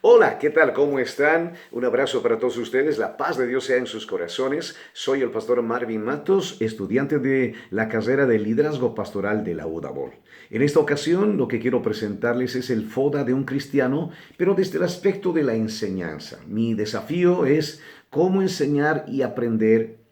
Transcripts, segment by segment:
Hola, ¿qué tal? ¿Cómo están? Un abrazo para todos ustedes. La paz de Dios sea en sus corazones. Soy el pastor Marvin Matos, estudiante de la carrera de liderazgo pastoral de la UDABOL. En esta ocasión, lo que quiero presentarles es el FODA de un cristiano, pero desde el aspecto de la enseñanza. Mi desafío es cómo enseñar y aprender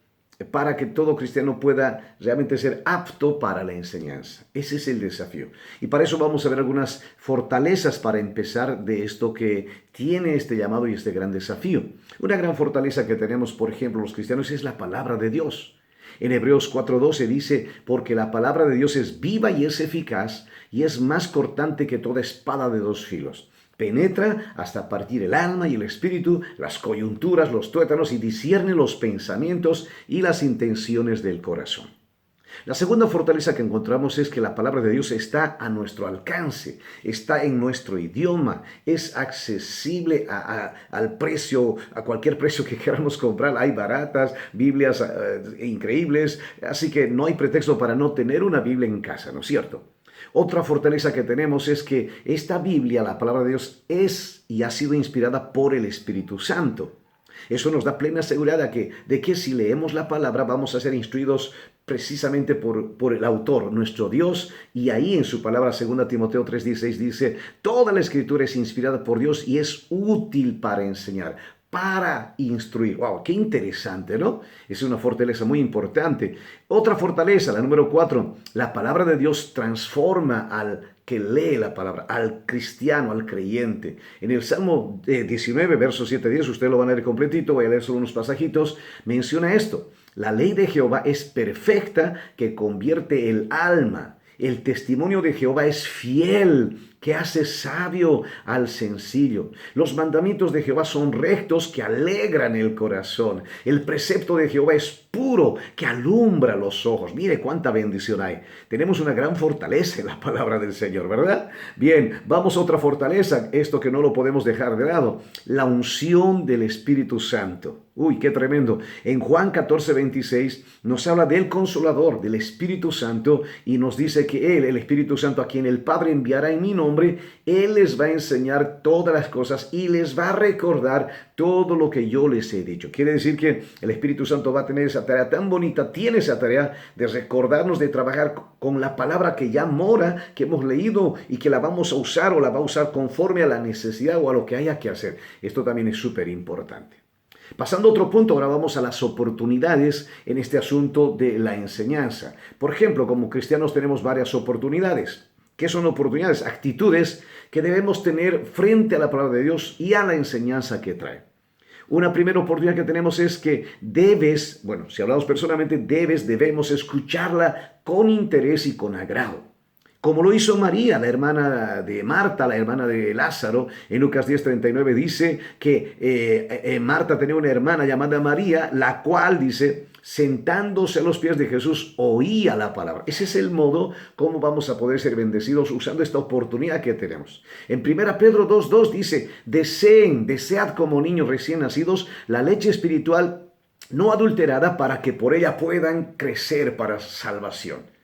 para que todo cristiano pueda realmente ser apto para la enseñanza. Ese es el desafío. Y para eso vamos a ver algunas fortalezas para empezar de esto que tiene este llamado y este gran desafío. Una gran fortaleza que tenemos, por ejemplo, los cristianos es la palabra de Dios. En Hebreos 4:12 dice, porque la palabra de Dios es viva y es eficaz y es más cortante que toda espada de dos filos. Penetra hasta partir el alma y el espíritu, las coyunturas, los tuétanos y discierne los pensamientos y las intenciones del corazón. La segunda fortaleza que encontramos es que la palabra de Dios está a nuestro alcance, está en nuestro idioma, es accesible al precio, a cualquier precio que queramos comprar. Hay baratas, Biblias increíbles, así que no hay pretexto para no tener una Biblia en casa, ¿no es cierto? Otra fortaleza que tenemos es que esta Biblia, la palabra de Dios, es y ha sido inspirada por el Espíritu Santo. Eso nos da plena seguridad de que si leemos la palabra vamos a ser instruidos precisamente por el autor, nuestro Dios, y ahí en su palabra, 2 Timoteo 3:16 dice, toda la escritura es inspirada por Dios y es útil para enseñar, para instruir. ¡Wow! ¡Qué interesante!, ¿no? Es una fortaleza muy importante. Otra fortaleza, la número 4, la palabra de Dios transforma al que lee la palabra, al cristiano, al creyente. En el Salmo 19, verso 7-10, usted lo van a leer completito, voy a leer solo unos pasajitos, menciona esto. La ley de Jehová es perfecta, que convierte el alma. El testimonio de Jehová es fiel, que hace sabio al sencillo. Los mandamientos de Jehová son rectos, que alegran el corazón. El precepto de Jehová es puro, que alumbra los ojos. Mire cuánta bendición hay. Tenemos una gran fortaleza en la palabra del Señor, ¿verdad? Bien, vamos a otra fortaleza, esto que no lo podemos dejar de lado. La unción del Espíritu Santo. Uy, qué tremendo. En Juan 14:26 nos habla del Consolador, del Espíritu Santo, y nos dice que Él, el Espíritu Santo, a quien el Padre enviará en mi nombre, Él les va a enseñar todas las cosas y les va a recordar todo lo que yo les he dicho. Quiere decir que el Espíritu Santo va a tener esa tarea tan bonita, tiene esa tarea de recordarnos, de trabajar con la palabra que ya mora, que hemos leído y que la vamos a usar o la va a usar conforme a la necesidad o a lo que haya que hacer. Esto también es súper importante. Pasando a otro punto, ahora vamos a las oportunidades en este asunto de la enseñanza. Por ejemplo, como cristianos tenemos varias oportunidades. ¿Qué son oportunidades? Actitudes que debemos tener frente a la palabra de Dios y a la enseñanza que trae. Una primera oportunidad que tenemos es que si hablamos personalmente, debemos escucharla con interés y con agrado. Como lo hizo María, la hermana de Marta, la hermana de Lázaro. En Lucas 10:39 dice que Marta tenía una hermana llamada María, la cual, dice, sentándose a los pies de Jesús, oía la palabra. Ese es el modo como vamos a poder ser bendecidos usando esta oportunidad que tenemos. En 1 Pedro 2:2 dice, desead como niños recién nacidos la leche espiritual no adulterada para que por ella puedan crecer para salvación.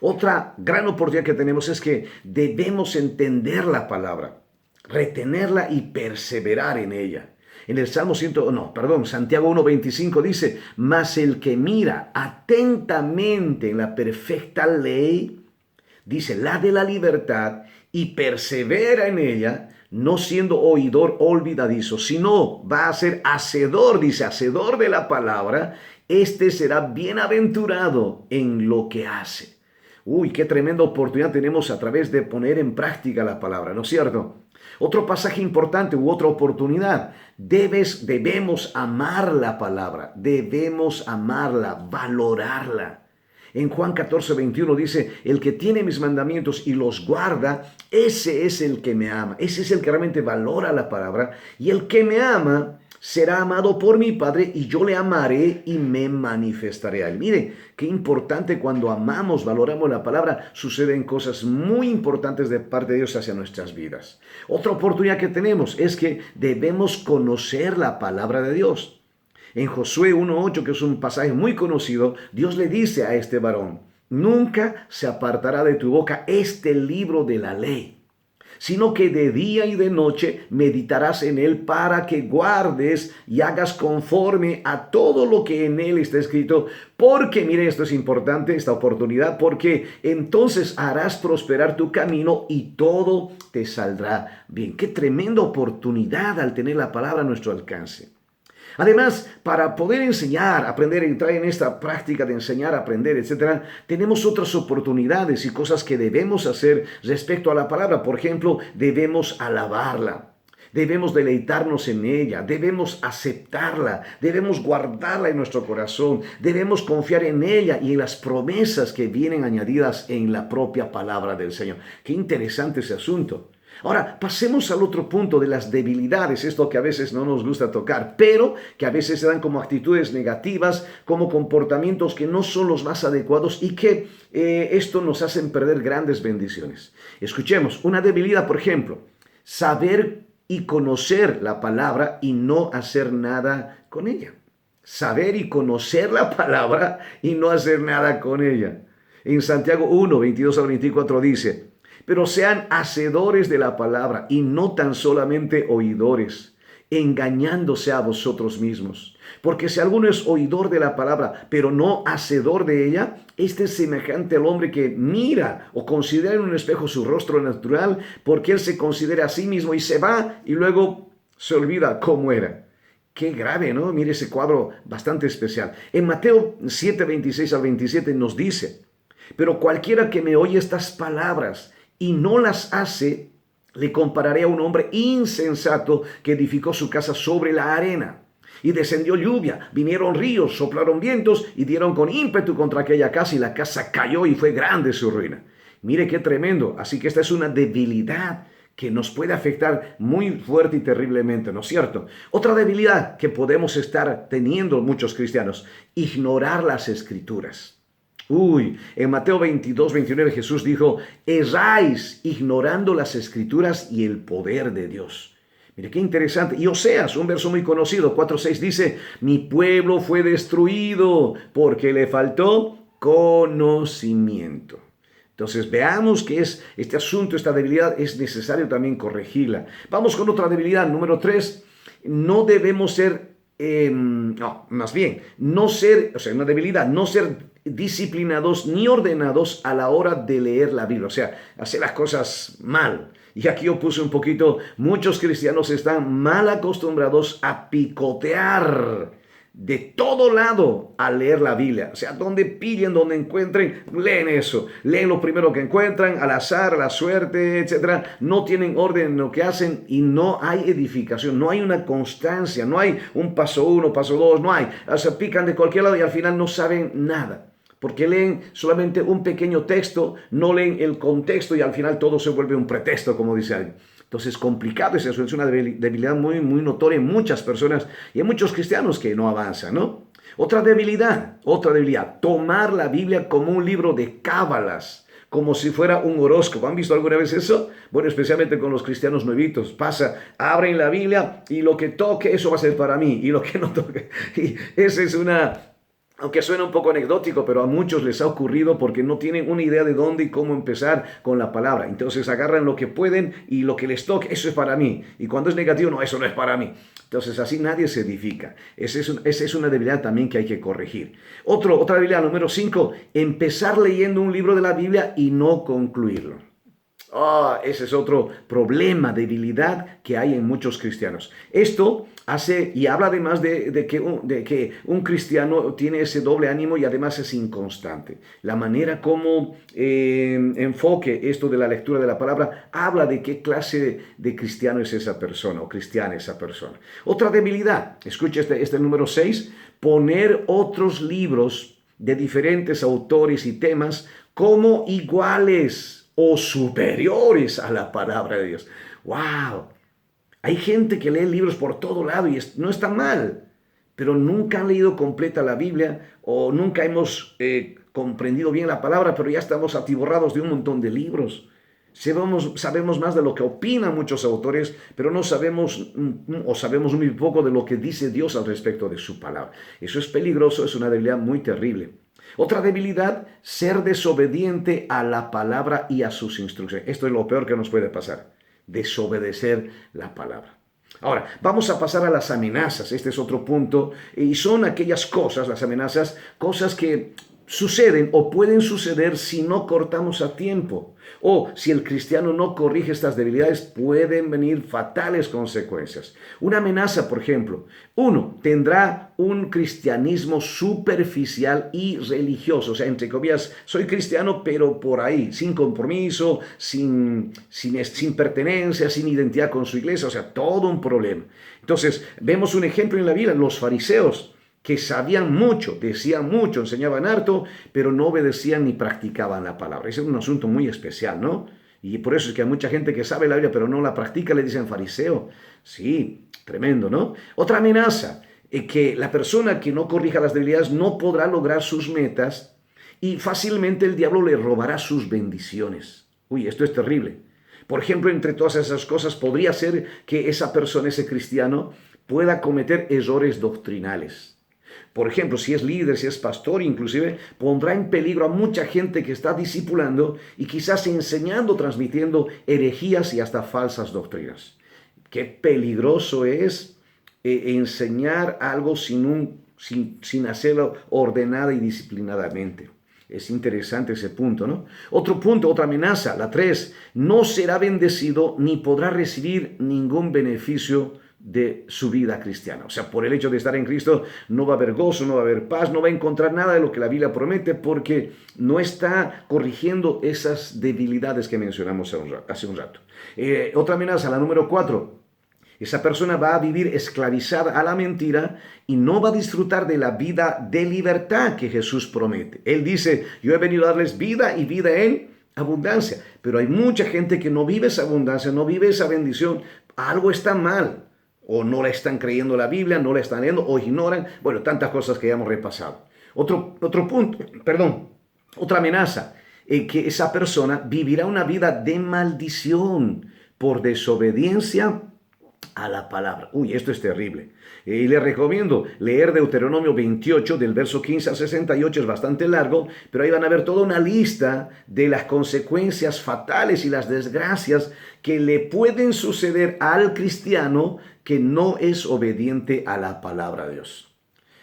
Otra gran oportunidad que tenemos es que debemos entender la palabra, retenerla y perseverar en ella. En el Santiago 1:25 dice, mas el que mira atentamente en la perfecta ley, dice, la de la libertad, y persevera en ella, no siendo oidor olvidadizo, sino va a ser hacedor, dice, hacedor de la palabra, este será bienaventurado en lo que hace. Uy, qué tremenda oportunidad tenemos a través de poner en práctica la palabra, ¿no es cierto? Otro pasaje importante u otra oportunidad. Debemos amar la palabra, debemos amarla, valorarla. En Juan 14:21 dice, el que tiene mis mandamientos y los guarda, ese es el que me ama. Ese es el que realmente valora la palabra. Y el que me ama será amado por mi Padre y yo le amaré y me manifestaré a él. Mire, qué importante cuando amamos, valoramos la palabra, suceden cosas muy importantes de parte de Dios hacia nuestras vidas. Otra oportunidad que tenemos es que debemos conocer la palabra de Dios. En Josué 1:8, que es un pasaje muy conocido, Dios le dice a este varón, nunca se apartará de tu boca este libro de la ley, sino que de día y de noche meditarás en él para que guardes y hagas conforme a todo lo que en él está escrito. Porque, mire, esto es importante, esta oportunidad, porque entonces harás prosperar tu camino y todo te saldrá bien. Qué tremenda oportunidad al tener la palabra a nuestro alcance. Además, para poder enseñar, aprender, entrar en esta práctica de enseñar, aprender, etcétera, tenemos otras oportunidades y cosas que debemos hacer respecto a la palabra. Por ejemplo, debemos alabarla. Debemos deleitarnos en ella, debemos aceptarla, debemos guardarla en nuestro corazón, debemos confiar en ella y en las promesas que vienen añadidas en la propia palabra del Señor. Qué interesante ese asunto. Ahora, pasemos al otro punto de las debilidades, esto que a veces no nos gusta tocar, pero que a veces se dan como actitudes negativas, como comportamientos que no son los más adecuados y que esto nos hacen perder grandes bendiciones. Escuchemos, una debilidad, por ejemplo, saber y conocer la palabra y no hacer nada con ella. Saber y conocer la palabra y no hacer nada con ella. En Santiago 1, 22 al 24 dice: pero sean hacedores de la palabra y no tan solamente oidores, engañándose a vosotros mismos. Porque si alguno es oidor de la palabra, pero no hacedor de ella, este es semejante al hombre que mira o considera en un espejo su rostro natural, porque él se considera a sí mismo y se va y luego se olvida cómo era. Qué grave, ¿no? Mire ese cuadro bastante especial. En Mateo 7, 26 al 27 nos dice: pero cualquiera que me oye estas palabras y no las hace, le compararé a un hombre insensato que edificó su casa sobre la arena. Y descendió lluvia, vinieron ríos, soplaron vientos y dieron con ímpetu contra aquella casa y la casa cayó y fue grande su ruina. Mire qué tremendo. Así que esta es una debilidad que nos puede afectar muy fuerte y terriblemente, ¿no es cierto? Otra debilidad que podemos estar teniendo muchos cristianos: ignorar las escrituras. En Mateo 22, 29 Jesús dijo: erráis ignorando las escrituras y el poder de Dios. Mire qué interesante. Y Oseas, un verso muy conocido, 4:6 dice: mi pueblo fue destruido porque le faltó conocimiento. Entonces veamos que es este asunto, esta debilidad, es necesario también corregirla. Vamos con otra debilidad, número 3. No debemos ser, una debilidad, no ser disciplinados ni ordenados a la hora de leer la Biblia, o sea, hacer las cosas mal. Y aquí yo puse un poquito: muchos cristianos están mal acostumbrados a picotear de todo lado a leer la Biblia. O sea, donde pillen, donde encuentren, leen eso. Leen lo primero que encuentran, al azar, a la suerte, etc. No tienen orden en lo que hacen y no hay edificación, no hay una constancia, no hay un paso 1, paso 2, no hay. O sea, pican de cualquier lado y al final no saben nada. Porque leen solamente un pequeño texto, no leen el contexto y al final todo se vuelve un pretexto, como dice alguien. Entonces, complicado es eso, es una debilidad muy, muy notoria en muchas personas y en muchos cristianos que no avanzan, ¿no? Otra debilidad, tomar la Biblia como un libro de cábalas, como si fuera un horóscopo. ¿Han visto alguna vez eso? Bueno, especialmente con los cristianos nuevitos. Pasa, abren la Biblia y lo que toque, eso va a ser para mí, y lo que no toque. Y esa es aunque suena un poco anecdótico, pero a muchos les ha ocurrido porque no tienen una idea de dónde y cómo empezar con la palabra. Entonces agarran lo que pueden y lo que les toque, eso es para mí. Y cuando es negativo, no, eso no es para mí. Entonces así nadie se edifica. Esa es una debilidad también que hay que corregir. Otra debilidad, número 5, empezar leyendo un libro de la Biblia y no concluirlo. Ese es otro problema, debilidad que hay en muchos cristianos. Esto hace y habla además de que un cristiano tiene ese doble ánimo y además es inconstante. La manera como enfoque esto de la lectura de la palabra habla de qué clase de cristiano es esa persona o cristiana esa persona. Otra debilidad, escucha este número 6, poner otros libros de diferentes autores y temas como iguales o superiores a la palabra de Dios. ¡Wow! Hay gente que lee libros por todo lado y no está mal, pero nunca han leído completa la Biblia o nunca hemos comprendido bien la palabra, pero ya estamos atiborrados de un montón de libros. Sabemos más de lo que opinan muchos autores, pero no sabemos o sabemos muy poco de lo que dice Dios al respecto de su palabra. Eso es peligroso, es una debilidad muy terrible. Otra debilidad, ser desobediente a la palabra y a sus instrucciones. Esto es lo peor que nos puede pasar. desobedecer la palabra. Ahora, vamos a pasar a las amenazas. Este es otro punto. Y son aquellas cosas, las amenazas, cosas que suceden o pueden suceder si no cortamos a tiempo. O si el cristiano no corrige estas debilidades, pueden venir fatales consecuencias. Una amenaza, por ejemplo, uno, tendrá un cristianismo superficial y religioso. O sea, entre comillas, soy cristiano, pero por ahí, sin compromiso, sin pertenencia, sin identidad con su iglesia. O sea, todo un problema. Entonces, vemos un ejemplo en la Biblia, los fariseos, que sabían mucho, decían mucho, enseñaban harto, pero no obedecían ni practicaban la palabra. Ese es un asunto muy especial, ¿no? Y por eso es que hay mucha gente que sabe la Biblia, pero no la practica, le dicen fariseo. Sí, tremendo, ¿no? Otra amenaza, que la persona que no corrija las debilidades no podrá lograr sus metas y fácilmente el diablo le robará sus bendiciones. Uy, esto es terrible. Por ejemplo, entre todas esas cosas, podría ser que esa persona, ese cristiano, pueda cometer errores doctrinales. Por ejemplo, si es líder, si es pastor, inclusive pondrá en peligro a mucha gente que está discipulando y quizás enseñando, transmitiendo herejías y hasta falsas doctrinas. Qué peligroso es enseñar algo sin hacerlo ordenada y disciplinadamente. Es interesante ese punto, ¿no? Otro punto, otra amenaza, la 3, no será bendecido ni podrá recibir ningún beneficio de su vida cristiana. O sea, por el hecho de estar en Cristo no va a haber gozo, no va a haber paz, no va a encontrar nada de lo que la Biblia promete porque no está corrigiendo esas debilidades que mencionamos hace un rato. Otra amenaza, la número 4. Esa persona va a vivir esclavizada a la mentira y no va a disfrutar de la vida de libertad que Jesús promete. Él dice, yo he venido a darles vida y vida en abundancia. Pero hay mucha gente que no vive esa abundancia, no vive esa bendición. Algo está mal. O no la están creyendo la Biblia, no la están leyendo, o ignoran. Bueno, tantas cosas que ya hemos repasado. Otro punto, otra amenaza, que esa persona vivirá una vida de maldición por desobediencia a la palabra. Uy, esto es terrible. Y le recomiendo leer Deuteronomio 28 del verso 15 al 68, es bastante largo, pero ahí van a ver toda una lista de las consecuencias fatales y las desgracias que le pueden suceder al cristiano que no es obediente a la palabra de Dios.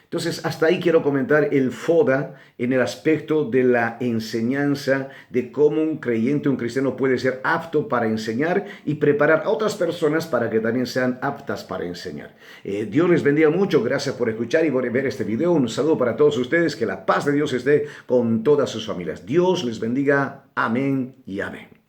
Entonces, hasta ahí quiero comentar el FODA en el aspecto de la enseñanza, de cómo un creyente, un cristiano puede ser apto para enseñar y preparar a otras personas para que también sean aptas para enseñar. Dios les bendiga mucho, gracias por escuchar y por ver este video. Un saludo para todos ustedes, que la paz de Dios esté con todas sus familias. Dios les bendiga, amén y amén.